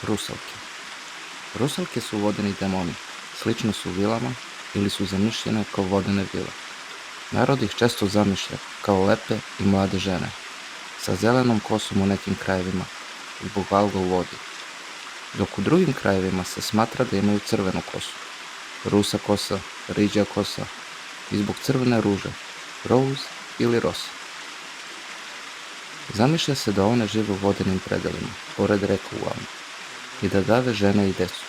Rusalke. Rusalke su vodeni demoni, slični su vilama ili su zamišljene kao vodene vile. Narod ih često zamišlja kao lepe i mlade žene, sa zelenom kosom u nekim krajevima, zbog alga u vodi, dok u drugim krajevima se smatra da imaju crvenu kosu, rusa kosa, riđa kosa i zbog crvene ruže, rose ili rosa. Zamišlja se da one žive u vodenim predelima, pored reka uglavnom, i da dave žene i decu,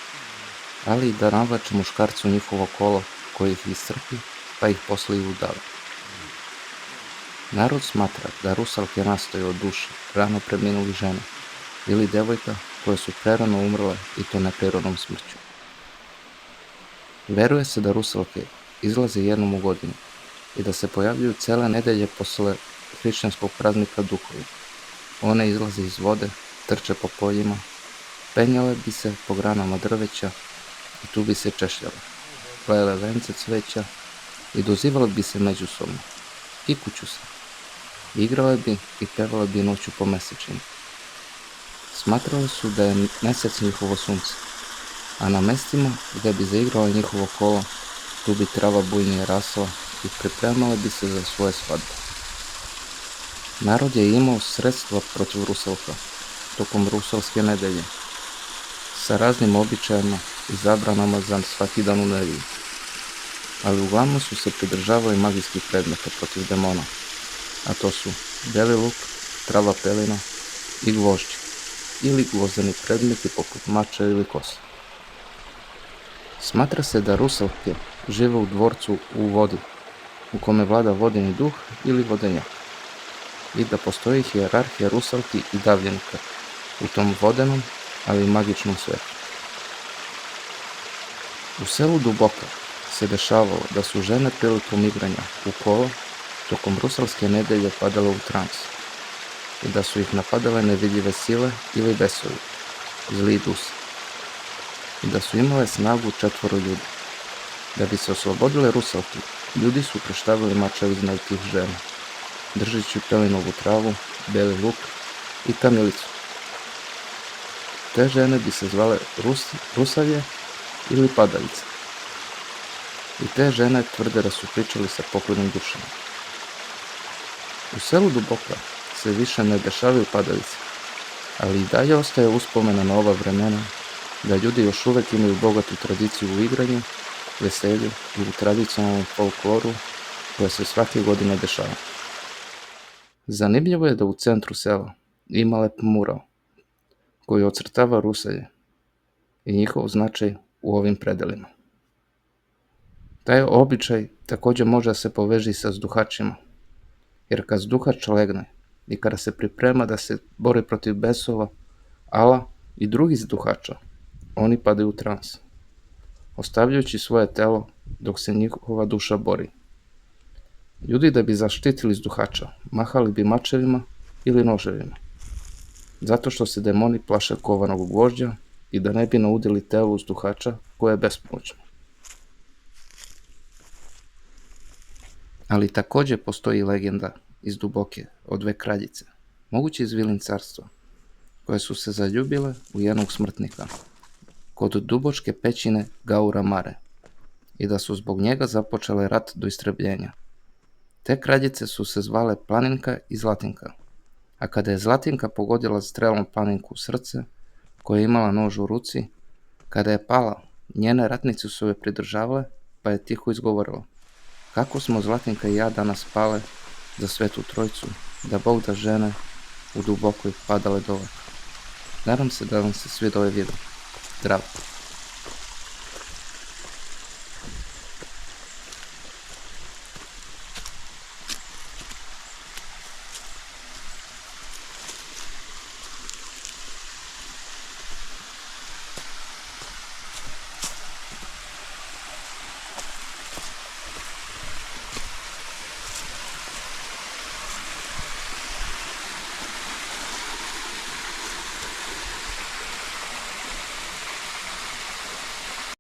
ali i da navlače muškarce u njihovo kolo koje ih iscrpi, pa ih posle i udave. Narod smatra da rusalke nastaju od duše rano preminulih žena ili devojka koje su prerano umrle i to neprirodnom smrću. Veruje se da rusalke izlaze jednom u godini i da se pojavljuju cele nedelje posle hrišćanskog praznika duhovi. One izlaze iz vode, trče po poljima, penjale bi se po granama drveća i tu bi se češljale, plele vence cveća i dozivale bi se međusobno, kikuću se, igrale bi i pevale bi noću po mesečini. Smatrali su da je mesec njihovo sunce, a na mestima gde bi zaigralo njihovo kolo, tu bi trava bujnije rasla i pripremale bi se za svoje svadbe. Narod je imao sredstva protiv rusalka tokom rusalske nedelje, sa raznim običajima i zabranama za svaki dan u nedelji, ali uglavnom su se pridržavali magijskih predmeta protiv demona, a to su beli luk, trava pelina i gvožđe, ili gvozdeni predmeti poput mača ili kosa. Smatra se da rusalke žive u dvorcu u vodi, u kome vlada vodeni duh ili vodenjak, i da postoji hijerarhija rusalki i davljenika u tom vodenom, ali i magičnom svetu. U selu Duboka se dešavalo da su žene prilikom igranja u kolo tokom rusalske nedelje padale u trans i da su ih napadale nevidljive sile ili besovi, zli dusi, i da su imale snagu 4 ljudi. Da bi se oslobodile rusalki, ljudi su krštavili mačevi znaju tih žena, držeći pelinovu travu, beli luk i kamilicu. Te žene bi se zvale rusavje ili padavice. I te žene tvrde da su pričali sa pokojnim dušama. U selu Duboka se više ne dešavaju padavice, ali i dalje ostaje uspomena na ova vremena da ljudi još uvek imaju bogatu tradiciju u igranju, veselju i u tradicionalnom folkloru koja se svake godine dešava. Zanimljivo je da u centru sela ima lep mural koji ocrtava rusalje i njihov značaj u ovim predelima. Taj običaj takođe može da se poveže i sa zduhačima, jer kad zduhač legne i kada se priprema da se bori protiv besova, ala i drugih zduhača, oni padaju u trans, ostavljajući svoje telo dok se njihova duša bori. Ljudi da bi zaštitili zduhača, mahali bi mačevima ili noževima, zato što se demoni plaše kovanog gvožđa i da ne bi naudili telo zduhača koje je bespomoćno. Ali takođe postoji legenda iz Duboke o 2 kraljice, moguće iz Vilin carstva, koje su se zaljubile u jednog smrtnika kod dubočke pećine Gaura Mare i da su zbog njega započele rat do istrebljenja. Te kraljice su se zvale Planinka i Zlatinka, a kada je Zlatinka pogodila strelom Planinku u srce, koja je imala nož u ruci, kada je pala, njene ratnice su je pridržavale, pa je tiho izgovorila: "Kako smo Zlatinka i ja danas pale za Svetu Trojicu, da Bog da žene u Dubokoj padale dole." Nadam se da vam se svidio ovaj video. Zdravo!